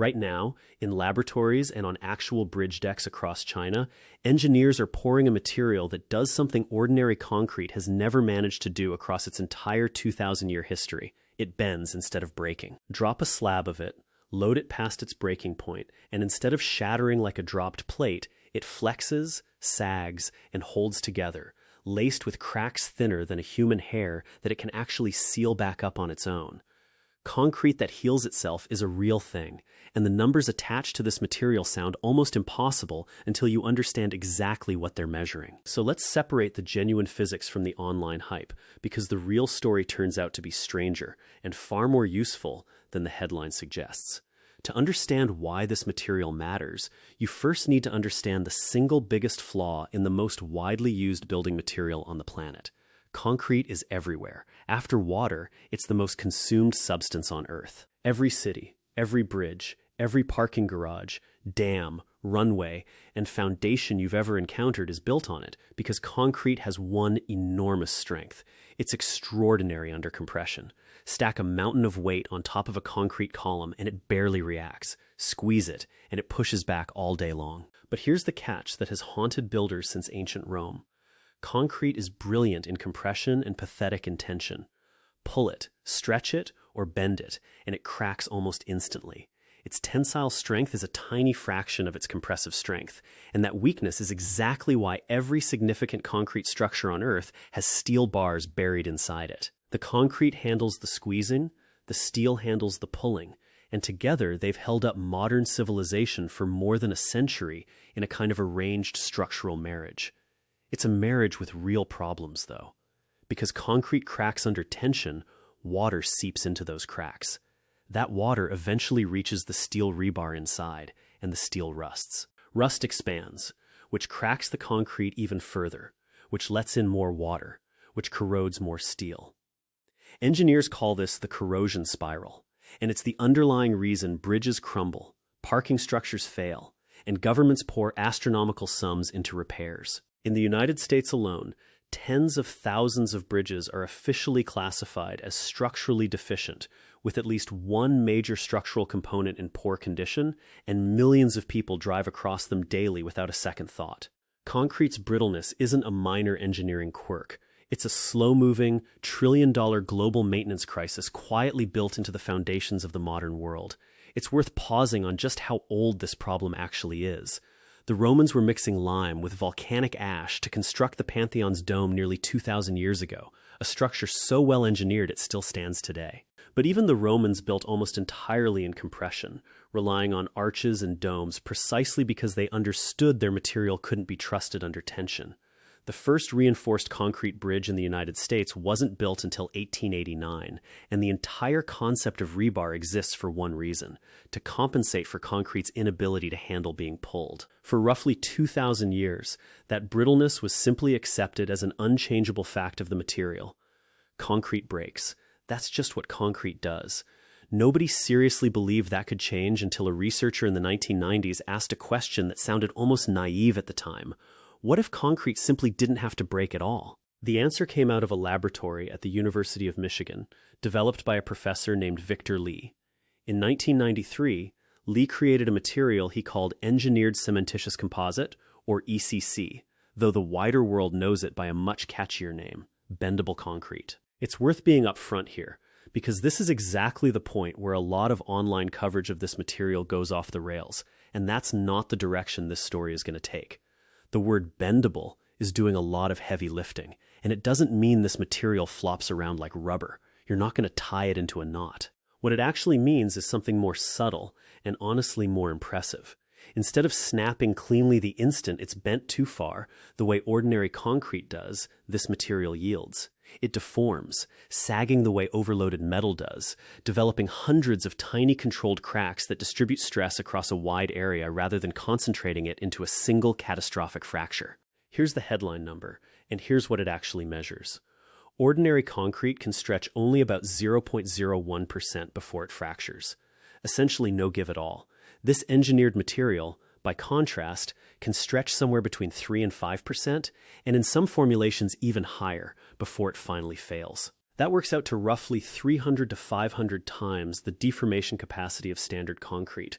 Right now, in laboratories and on actual bridge decks across China, engineers are pouring a material that does something ordinary concrete has never managed to do across its entire 2,000-year history. It bends instead of breaking. Drop a slab of it, load it past its breaking point, and instead of shattering like a dropped plate, it flexes, sags, and holds together, laced with cracks thinner than a human hair that it can actually seal back up on its own. Concrete that heals itself is a real thing, and the numbers attached to this material sound almost impossible until you understand exactly what they're measuring. So let's separate the genuine physics from the online hype, because the real story turns out to be stranger and far more useful than the headline suggests. To understand why this material matters, you first need to understand the single biggest flaw in the most widely used building material on the planet. Concrete is everywhere. After water, it's the most consumed substance on Earth. Every city, every bridge, every parking garage, dam, runway, and foundation you've ever encountered is built on it because concrete has one enormous strength. It's extraordinary under compression. Stack a mountain of weight on top of a concrete column and it barely reacts. Squeeze it, and it pushes back all day long. But here's the catch that has haunted builders since ancient Rome. Concrete is brilliant in compression and pathetic in tension. Pull it, stretch it, or bend it, and it cracks almost instantly. Its tensile strength is a tiny fraction of its compressive strength, and that weakness is exactly why every significant concrete structure on Earth has steel bars buried inside it. The concrete handles the squeezing, the steel handles the pulling, and together they've held up modern civilization for more than a century in a kind of arranged structural marriage. It's a marriage with real problems, though. Because concrete cracks under tension, water seeps into those cracks. That water eventually reaches the steel rebar inside, and the steel rusts. Rust expands, which cracks the concrete even further, which lets in more water, which corrodes more steel. Engineers call this the corrosion spiral, and it's the underlying reason bridges crumble, parking structures fail, and governments pour astronomical sums into repairs. In the United States alone, tens of thousands of bridges are officially classified as structurally deficient, with at least one major structural component in poor condition, and millions of people drive across them daily without a second thought. Concrete's brittleness isn't a minor engineering quirk. It's a slow-moving, trillion-dollar global maintenance crisis quietly built into the foundations of the modern world. It's worth pausing on just how old this problem actually is. The Romans were mixing lime with volcanic ash to construct the Pantheon's dome nearly 2,000 years ago, a structure so well engineered it still stands today. But even the Romans built almost entirely in compression, relying on arches and domes precisely because they understood their material couldn't be trusted under tension. The first reinforced concrete bridge in the United States wasn't built until 1889, and the entire concept of rebar exists for one reason: to compensate for concrete's inability to handle being pulled. For roughly 2,000 years, that brittleness was simply accepted as an unchangeable fact of the material. Concrete breaks. That's just what concrete does. Nobody seriously believed that could change until a researcher in the 1990s asked a question that sounded almost naive at the time. What if concrete simply didn't have to break at all? The answer came out of a laboratory at the University of Michigan, developed by a professor named Victor Lee. In 1993, Lee created a material he called engineered cementitious composite, or ECC, though the wider world knows it by a much catchier name: bendable concrete. It's worth being upfront here, because this is exactly the point where a lot of online coverage of this material goes off the rails, and that's not the direction this story is going to take. The word bendable is doing a lot of heavy lifting, and it doesn't mean this material flops around like rubber. You're not going to tie it into a knot. What it actually means is something more subtle and honestly more impressive. Instead of snapping cleanly the instant it's bent too far, the way ordinary concrete does, this material yields. It deforms, sagging the way overloaded metal does, developing hundreds of tiny controlled cracks that distribute stress across a wide area rather than concentrating it into a single catastrophic fracture. Here's the headline number, and here's what it actually measures. Ordinary concrete can stretch only about 0.01% before it fractures. Essentially no give at all. This engineered material, by contrast, can stretch somewhere between 3 and 5%, and in some formulations even higher, before it finally fails. That works out to roughly 300 to 500 times the deformation capacity of standard concrete.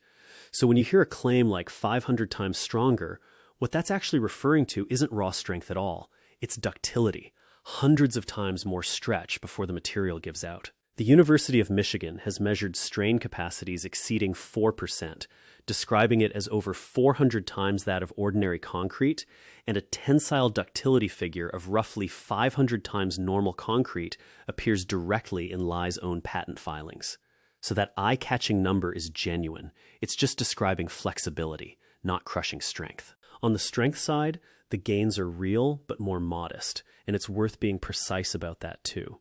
So when you hear a claim like 500 times stronger, what that's actually referring to isn't raw strength at all. It's ductility, hundreds of times more stretch before the material gives out. The University of Michigan has measured strain capacities exceeding 4%, describing it as over 400 times that of ordinary concrete, and a tensile ductility figure of roughly 500 times normal concrete appears directly in Lye's own patent filings. So that eye-catching number is genuine. It's just describing flexibility, not crushing strength. On the strength side, the gains are real but more modest, and it's worth being precise about that too.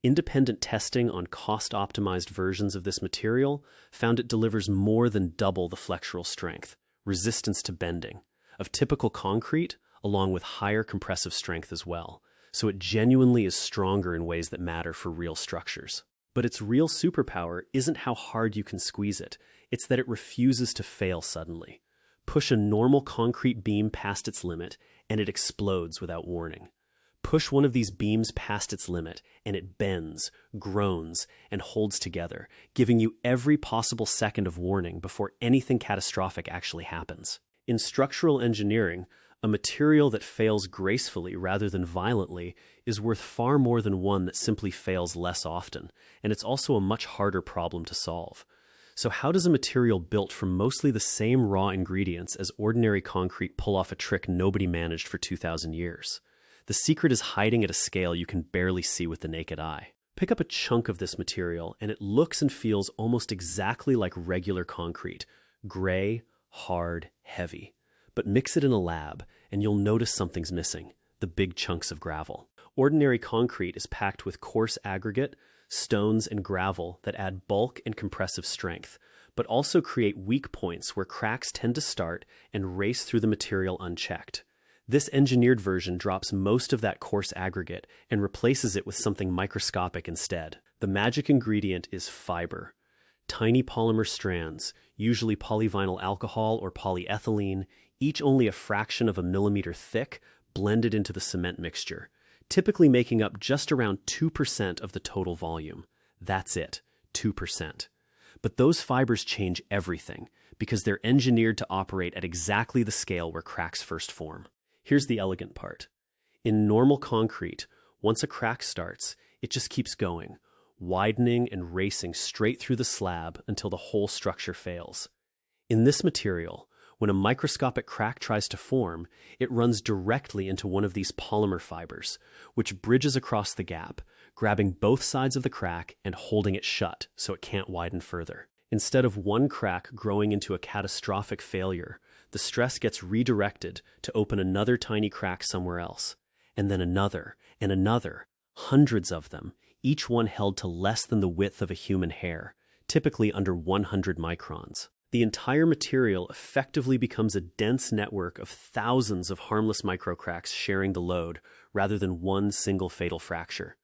Independent testing on cost-optimized versions of this material found it delivers more than double the flexural strength, resistance to bending, of typical concrete, along with higher compressive strength as well. So it genuinely is stronger in ways that matter for real structures. But its real superpower isn't how hard you can squeeze it, it's that it refuses to fail suddenly. Push a normal concrete beam past its limit, and it explodes without warning. Push one of these beams past its limit, and it bends, groans, and holds together, giving you every possible second of warning before anything catastrophic actually happens. In structural engineering, a material that fails gracefully rather than violently is worth far more than one that simply fails less often, and it's also a much harder problem to solve. So how does a material built from mostly the same raw ingredients as ordinary concrete pull off a trick nobody managed for 2,000 years? The secret is hiding at a scale you can barely see with the naked eye. Pick up a chunk of this material, and it looks and feels almost exactly like regular concrete, gray, hard, heavy. But mix it in a lab, and you'll notice something's missing, the big chunks of gravel. Ordinary concrete is packed with coarse aggregate, stones, and gravel that add bulk and compressive strength, but also create weak points where cracks tend to start and race through the material unchecked. This engineered version drops most of that coarse aggregate and replaces it with something microscopic instead. The magic ingredient is fiber. Tiny polymer strands, usually polyvinyl alcohol or polyethylene, each only a fraction of a millimeter thick, blended into the cement mixture, typically making up just around 2% of the total volume. That's it, 2%. But those fibers change everything because they're engineered to operate at exactly the scale where cracks first form. Here's the elegant part. In normal concrete, once a crack starts, it just keeps going, widening and racing straight through the slab until the whole structure fails. In this material, when a microscopic crack tries to form, it runs directly into one of these polymer fibers, which bridges across the gap, grabbing both sides of the crack and holding it shut so it can't widen further. Instead of one crack growing into a catastrophic failure, the stress gets redirected to open another tiny crack somewhere else, and then another, and another, hundreds of them, each one held to less than the width of a human hair, typically under 100 microns. The entire material effectively becomes a dense network of thousands of harmless microcracks sharing the load, rather than one single fatal fracture.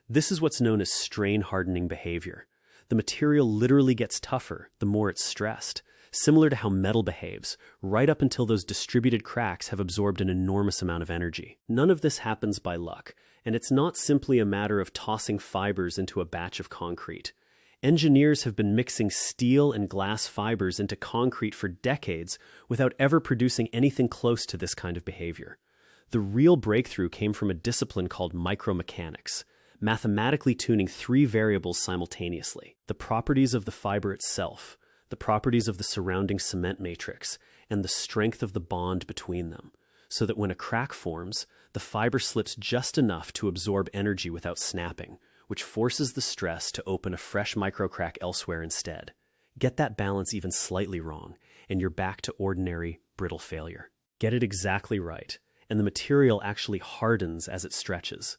This is what's known as strain-hardening behavior. The material literally gets tougher the more it's stressed, similar to how metal behaves, right up until those distributed cracks have absorbed an enormous amount of energy. None of this happens by luck, and it's not simply a matter of tossing fibers into a batch of concrete. Engineers have been mixing steel and glass fibers into concrete for decades without ever producing anything close to this kind of behavior. The real breakthrough came from a discipline called micromechanics, mathematically tuning three variables simultaneously: the properties of the fiber itself, the properties of the surrounding cement matrix, and the strength of the bond between them, so that when a crack forms, the fiber slips just enough to absorb energy without snapping, which forces the stress to open a fresh microcrack elsewhere instead. Get that balance even slightly wrong, and you're back to ordinary, brittle failure. Get it exactly right, and the material actually hardens as it stretches.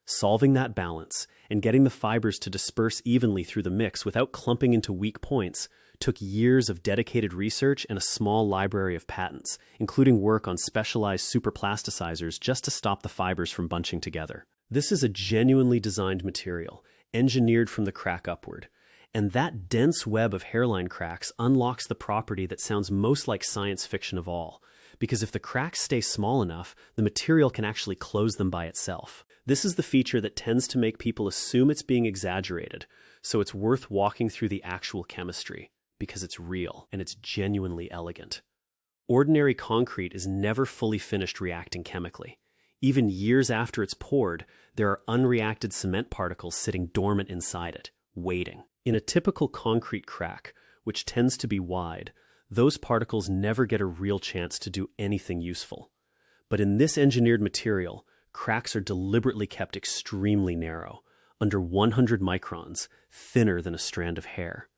Solving that balance and getting the fibers to disperse evenly through the mix without clumping into weak points took years of dedicated research and a small library of patents, including work on specialized superplasticizers just to stop the fibers from bunching together. This is a genuinely designed material, engineered from the crack upward, and that dense web of hairline cracks unlocks the property that sounds most like science fiction of all, because if the cracks stay small enough, the material can actually close them by itself. This is the feature that tends to make people assume it's being exaggerated, so it's worth walking through the actual chemistry, because it's real and it's genuinely elegant. Ordinary concrete is never fully finished reacting chemically. Even years after it's poured, there are unreacted cement particles sitting dormant inside it, waiting. In a typical concrete crack, which tends to be wide, those particles never get a real chance to do anything useful. But in this engineered material, cracks are deliberately kept extremely narrow, under 100 microns, thinner than a strand of hair.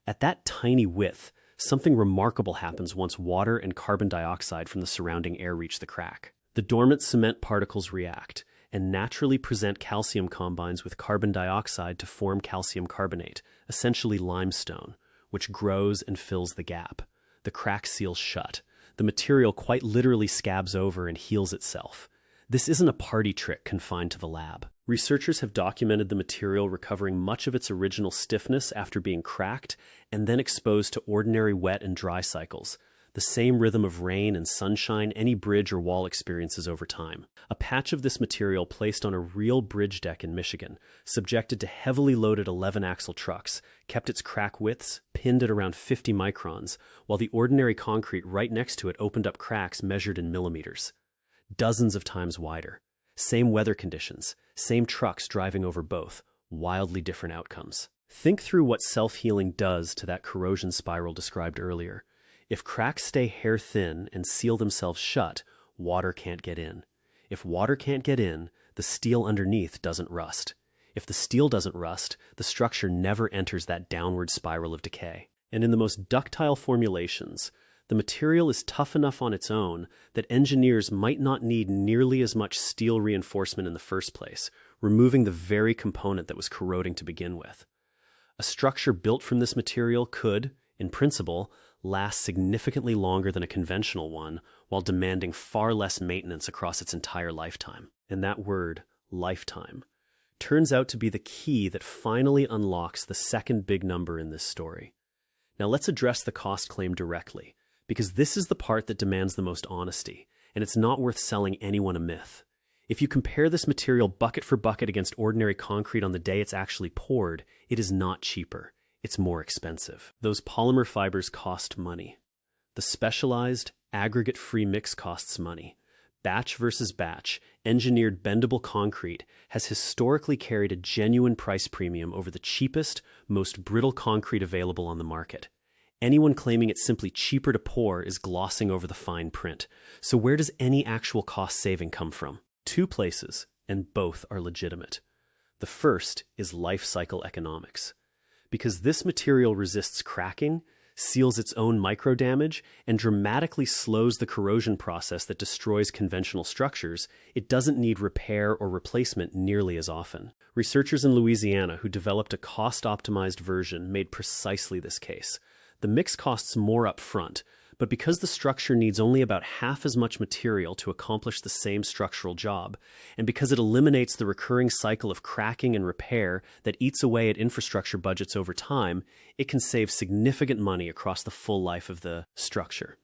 At that tiny width, something remarkable happens once water and carbon dioxide from the surrounding air reach the crack. The dormant cement particles react and naturally present calcium combines with carbon dioxide to form calcium carbonate, essentially limestone, which grows and fills the gap. The crack seals shut. The material quite literally scabs over and heals itself. This isn't a party trick confined to the lab. Researchers have documented the material recovering much of its original stiffness after being cracked and then exposed to ordinary wet and dry cycles, the same rhythm of rain and sunshine any bridge or wall experiences over time. A patch of this material placed on a real bridge deck in Michigan, subjected to heavily loaded 11-axle trucks, kept its crack widths pinned at around 50 microns, while the ordinary concrete right next to it opened up cracks measured in millimeters. Dozens of times wider. Same weather conditions, same trucks driving over both, wildly different outcomes. Think through what self-healing does to that corrosion spiral described earlier. If cracks stay hair-thin and seal themselves shut, water can't get in. If water can't get in, the steel underneath doesn't rust. If the steel doesn't rust, the structure never enters that downward spiral of decay. And in the most ductile formulations, the material is tough enough on its own that engineers might not need nearly as much steel reinforcement in the first place, removing the very component that was corroding to begin with. A structure built from this material could, in principle, last significantly longer than a conventional one while demanding far less maintenance across its entire lifetime. And that word, lifetime, turns out to be the key that finally unlocks the second big number in this story. Now let's address the cost claim directly, because this is the part that demands the most honesty, and it's not worth selling anyone a myth. If you compare this material bucket for bucket against ordinary concrete on the day it's actually poured, it is not cheaper. It's more expensive. Those polymer fibers cost money. The specialized, aggregate-free mix costs money. Batch versus batch, engineered bendable concrete has historically carried a genuine price premium over the cheapest, most brittle concrete available on the market. Anyone claiming it's simply cheaper to pour is glossing over the fine print. So where does any actual cost saving come from? Two places, and both are legitimate. The first is life cycle economics. Because this material resists cracking, seals its own microdamage, and dramatically slows the corrosion process that destroys conventional structures, it doesn't need repair or replacement nearly as often. Researchers in Louisiana who developed a cost-optimized version made precisely this case. The mix costs more up front, but because the structure needs only about half as much material to accomplish the same structural job, and because it eliminates the recurring cycle of cracking and repair that eats away at infrastructure budgets over time, it can save significant money across the full life of the structure.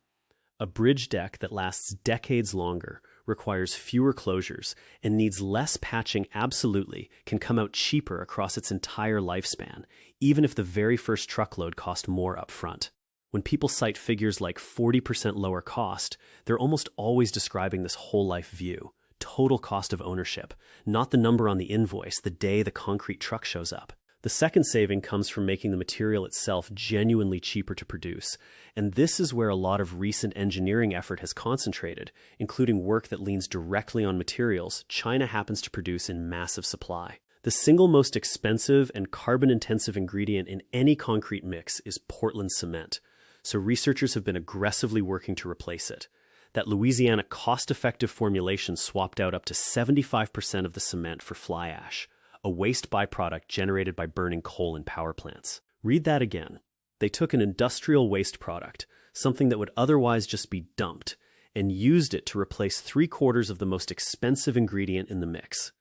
A bridge deck that lasts decades longer, requires fewer closures, and needs less patching absolutely can come out cheaper across its entire lifespan, even if the very first truckload cost more up front. When people cite figures like 40% lower cost, they're almost always describing this whole life view, total cost of ownership, not the number on the invoice the day the concrete truck shows up. The second saving comes from making the material itself genuinely cheaper to produce, and this is where a lot of recent engineering effort has concentrated, including work that leans directly on materials China happens to produce in massive supply. The single most expensive and carbon-intensive ingredient in any concrete mix is Portland cement, so researchers have been aggressively working to replace it. That Louisiana cost-effective formulation swapped out up to 75% of the cement for fly ash, a waste byproduct generated by burning coal in power plants. Read that again. They took an industrial waste product, something that would otherwise just be dumped, and used it to replace 3/4 of the most expensive ingredient in the mix.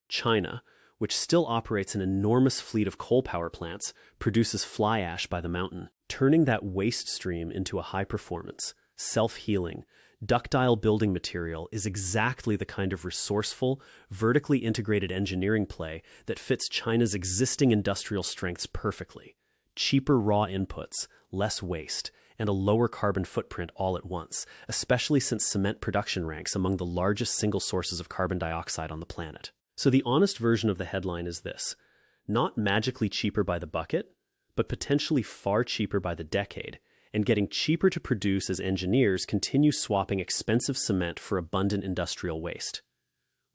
China, which still operates an enormous fleet of coal power plants, produces fly ash by the mountain, turning that waste stream into a high-performance, Self-healing, ductile building material is exactly the kind of resourceful, vertically integrated engineering play that fits China's existing industrial strengths perfectly. Cheaper raw inputs, less waste, and a lower carbon footprint all at once, especially since cement production ranks among the largest single sources of carbon dioxide on the planet. So the honest version of the headline is this: not magically cheaper by the bucket, but potentially far cheaper by the decade, and getting cheaper to produce as engineers continue swapping expensive cement for abundant industrial waste.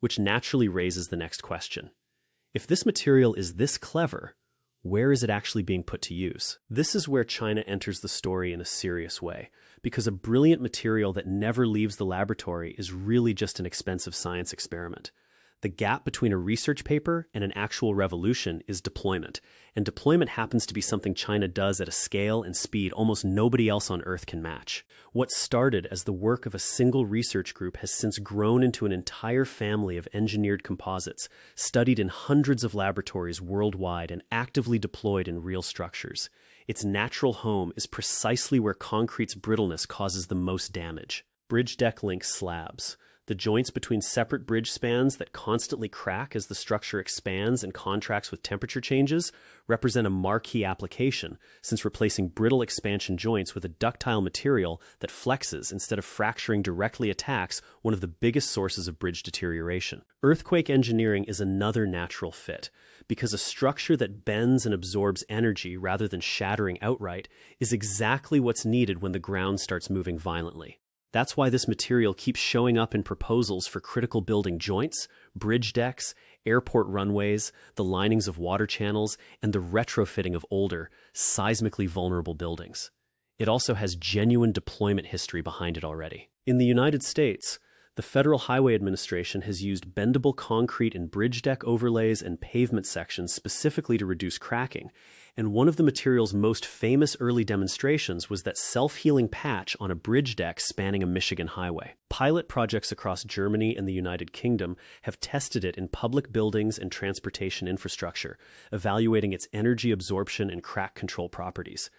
Which naturally raises the next question. If this material is this clever, where is it actually being put to use? This is where China enters the story in a serious way, because a brilliant material that never leaves the laboratory is really just an expensive science experiment. The gap between a research paper and an actual revolution is deployment, and deployment happens to be something China does at a scale and speed almost nobody else on Earth can match. What started as the work of a single research group has since grown into an entire family of engineered composites, studied in hundreds of laboratories worldwide and actively deployed in real structures. Its natural home is precisely where concrete's brittleness causes the most damage. Bridge deck link slabs. The joints between separate bridge spans that constantly crack as the structure expands and contracts with temperature changes represent a marquee application, since replacing brittle expansion joints with a ductile material that flexes instead of fracturing directly attacks one of the biggest sources of bridge deterioration. Earthquake engineering is another natural fit, because a structure that bends and absorbs energy rather than shattering outright is exactly what's needed when the ground starts moving violently. That's why this material keeps showing up in proposals for critical building joints, bridge decks, airport runways, the linings of water channels, and the retrofitting of older, seismically vulnerable buildings. It also has genuine deployment history behind it already. In the United States, the Federal Highway Administration has used bendable concrete in bridge deck overlays and pavement sections specifically to reduce cracking, and one of the material's most famous early demonstrations was that self-healing patch on a bridge deck spanning a Michigan highway. Pilot projects across Germany and the United Kingdom have tested it in public buildings and transportation infrastructure, evaluating its energy absorption and crack control properties.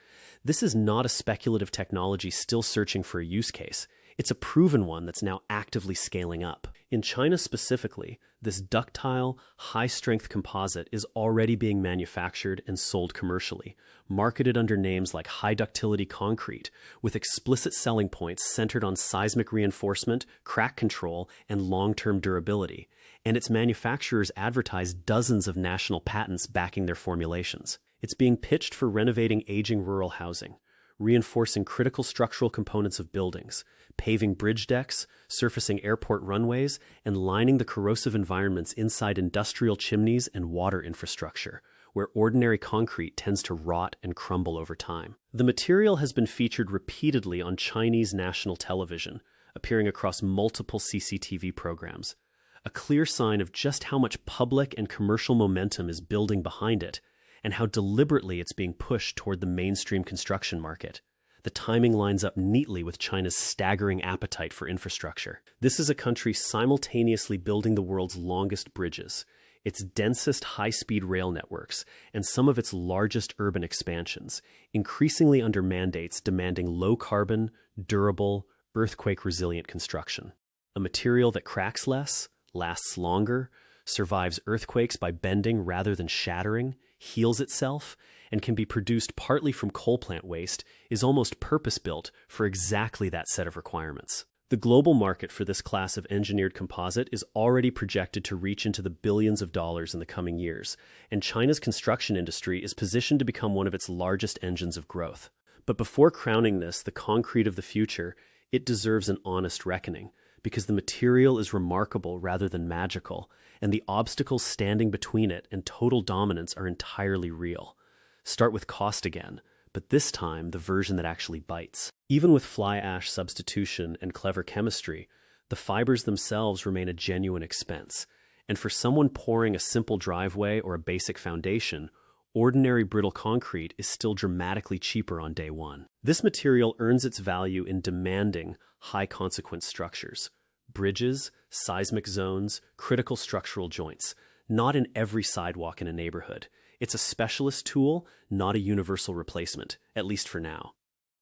This is not a speculative technology still searching for a use case. It's a proven one that's now actively scaling up. In China specifically, this ductile, high-strength composite is already being manufactured and sold commercially, marketed under names like high-ductility concrete, with explicit selling points centered on seismic reinforcement, crack control, and long-term durability, and its manufacturers advertise dozens of national patents backing their formulations. It's being pitched for renovating aging rural housing, reinforcing critical structural components of buildings, paving bridge decks, surfacing airport runways, and lining the corrosive environments inside industrial chimneys and water infrastructure, where ordinary concrete tends to rot and crumble over time. The material has been featured repeatedly on Chinese national television, appearing across multiple CCTV programs, a clear sign of just how much public and commercial momentum is building behind it, and how deliberately it's being pushed toward the mainstream construction market. The timing lines up neatly with China's staggering appetite for infrastructure. This is a country simultaneously building the world's longest bridges, its densest high-speed rail networks, and some of its largest urban expansions, increasingly under mandates demanding low-carbon, durable, earthquake-resilient construction. A material that cracks less, lasts longer, survives earthquakes by bending rather than shattering, heals itself, and can be produced partly from coal plant waste, is almost purpose-built for exactly that set of requirements. The global market for this class of engineered composite is already projected to reach into the billions of dollars in the coming years, and China's construction industry is positioned to become one of its largest engines of growth. But before crowning this the concrete of the future, it deserves an honest reckoning, because the material is remarkable rather than magical, and the obstacles standing between it and total dominance are entirely real. Start with cost again, but this time the version that actually bites. Even with fly ash substitution and clever chemistry, the fibers themselves remain a genuine expense, and for someone pouring a simple driveway or a basic foundation, ordinary brittle concrete is still dramatically cheaper on day one. This material earns its value in demanding, high-consequence structures, bridges, seismic zones, critical structural joints, not in every sidewalk in a neighborhood. It's a specialist tool, not a universal replacement, at least for now.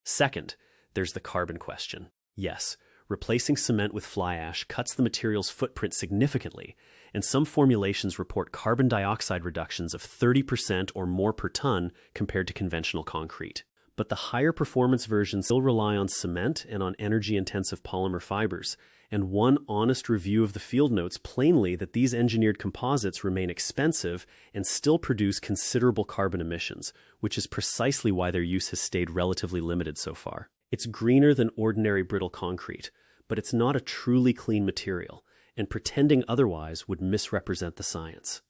Second, there's the carbon question. Yes, replacing cement with fly ash cuts the material's footprint significantly, and some formulations report carbon dioxide reductions of 30% or more per ton compared to conventional concrete. But the higher performance versions still rely on cement and on energy-intensive polymer fibers, and one honest review of the field notes plainly that these engineered composites remain expensive and still produce considerable carbon emissions, which is precisely why their use has stayed relatively limited so far. It's greener than ordinary brittle concrete, but it's not a truly clean material, and pretending otherwise would misrepresent the science.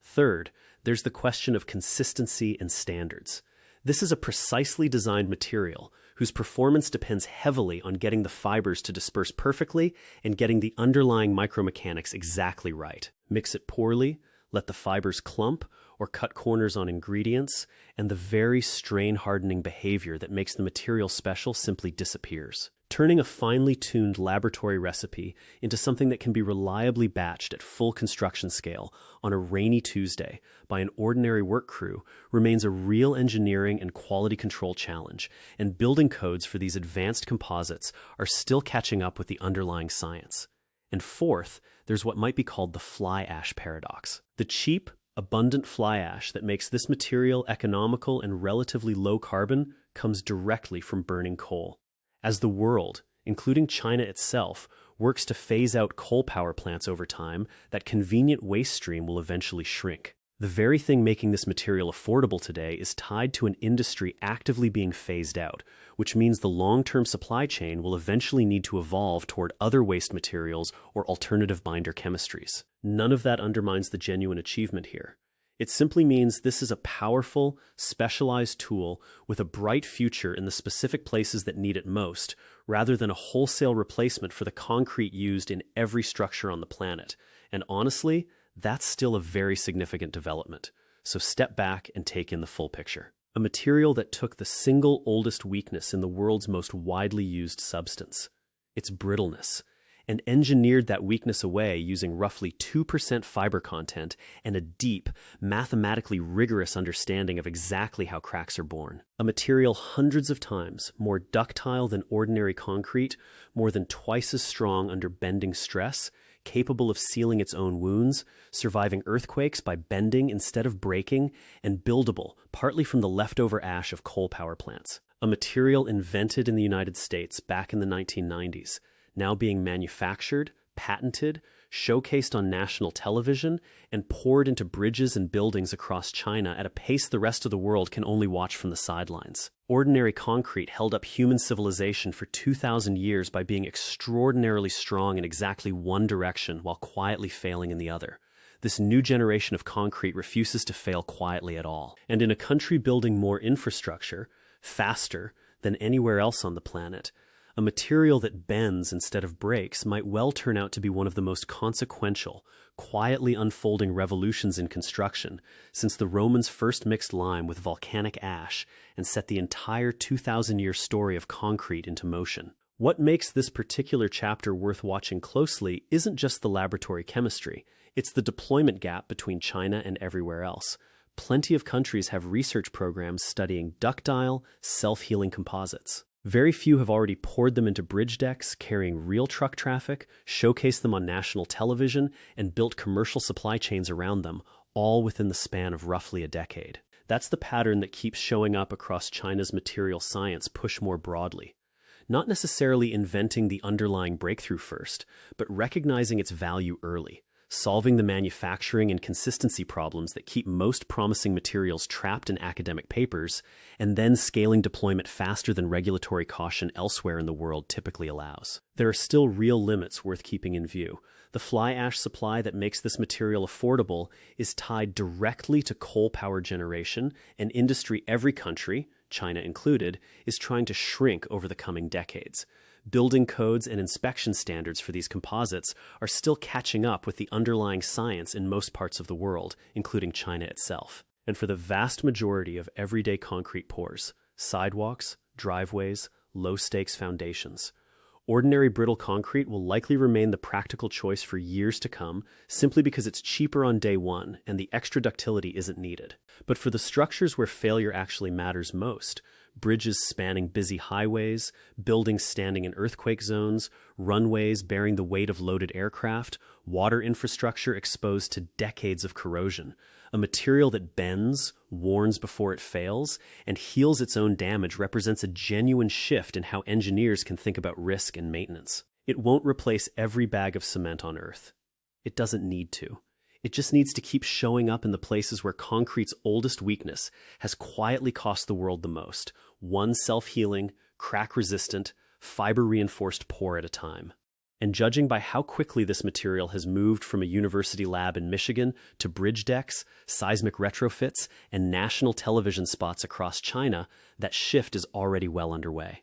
Third, there's the question of consistency and standards. This is a precisely designed material whose performance depends heavily on getting the fibers to disperse perfectly and getting the underlying micromechanics exactly right. Mix it poorly, let the fibers clump, or cut corners on ingredients, and the very strain-hardening behavior that makes the material special simply disappears. Turning a finely tuned laboratory recipe into something that can be reliably batched at full construction scale on a rainy Tuesday by an ordinary work crew remains a real engineering and quality control challenge, and building codes for these advanced composites are still catching up with the underlying science. And fourth, there's what might be called the fly ash paradox. The cheap, abundant fly ash that makes this material economical and relatively low carbon comes directly from burning coal. As the world, including China itself, works to phase out coal power plants over time, that convenient waste stream will eventually shrink. The very thing making this material affordable today is tied to an industry actively being phased out, which means the long-term supply chain will eventually need to evolve toward other waste materials or alternative binder chemistries. None of that undermines the genuine achievement here. It simply means this is a powerful, specialized tool with a bright future in the specific places that need it most, rather than a wholesale replacement for the concrete used in every structure on the planet. And honestly, that's still a very significant development. So step back and take in the full picture. A material that took the single oldest weakness in the world's most widely used substance, its brittleness, and engineered that weakness away using roughly 2% fiber content and a deep, mathematically rigorous understanding of exactly how cracks are born. A material hundreds of times more ductile than ordinary concrete, more than twice as strong under bending stress, capable of sealing its own wounds, surviving earthquakes by bending instead of breaking, and buildable partly from the leftover ash of coal power plants. A material invented in the United States back in the 1990s, now being manufactured, patented, showcased on national television, and poured into bridges and buildings across China at a pace the rest of the world can only watch from the sidelines. Ordinary concrete held up human civilization for 2,000 years by being extraordinarily strong in exactly one direction while quietly failing in the other. This new generation of concrete refuses to fail quietly at all. And in a country building more infrastructure, faster than anywhere else on the planet, a material that bends instead of breaks might well turn out to be one of the most consequential, quietly unfolding revolutions in construction since the Romans first mixed lime with volcanic ash and set the entire 2,000-year story of concrete into motion. What makes this particular chapter worth watching closely isn't just the laboratory chemistry, it's the deployment gap between China and everywhere else. Plenty of countries have research programs studying ductile, self-healing composites. Very few have already poured them into bridge decks, carrying real truck traffic, showcased them on national television, and built commercial supply chains around them, all within the span of roughly a decade. That's the pattern that keeps showing up across China's material science push more broadly. Not necessarily inventing the underlying breakthrough first, but recognizing its value early, solving the manufacturing and consistency problems that keep most promising materials trapped in academic papers, and then scaling deployment faster than regulatory caution elsewhere in the world typically allows. There are still real limits worth keeping in view. The fly ash supply that makes this material affordable is tied directly to coal power generation, an industry every country, China included, is trying to shrink over the coming decades. Building codes and inspection standards for these composites are still catching up with the underlying science in most parts of the world, including China itself. And for the vast majority of everyday concrete pours, sidewalks, driveways, low-stakes foundations, ordinary brittle concrete will likely remain the practical choice for years to come simply because it's cheaper on day one and the extra ductility isn't needed. But for the structures where failure actually matters most, bridges spanning busy highways, buildings standing in earthquake zones, runways bearing the weight of loaded aircraft, water infrastructure exposed to decades of corrosion. A material that bends, warns before it fails, and heals its own damage represents a genuine shift in how engineers can think about risk and maintenance. It won't replace every bag of cement on Earth. It doesn't need to. It just needs to keep showing up in the places where concrete's oldest weakness has quietly cost the world the most, one self-healing, crack-resistant, fiber-reinforced pore at a time. And judging by how quickly this material has moved from a university lab in Michigan to bridge decks, seismic retrofits, and national television spots across China, that shift is already well underway.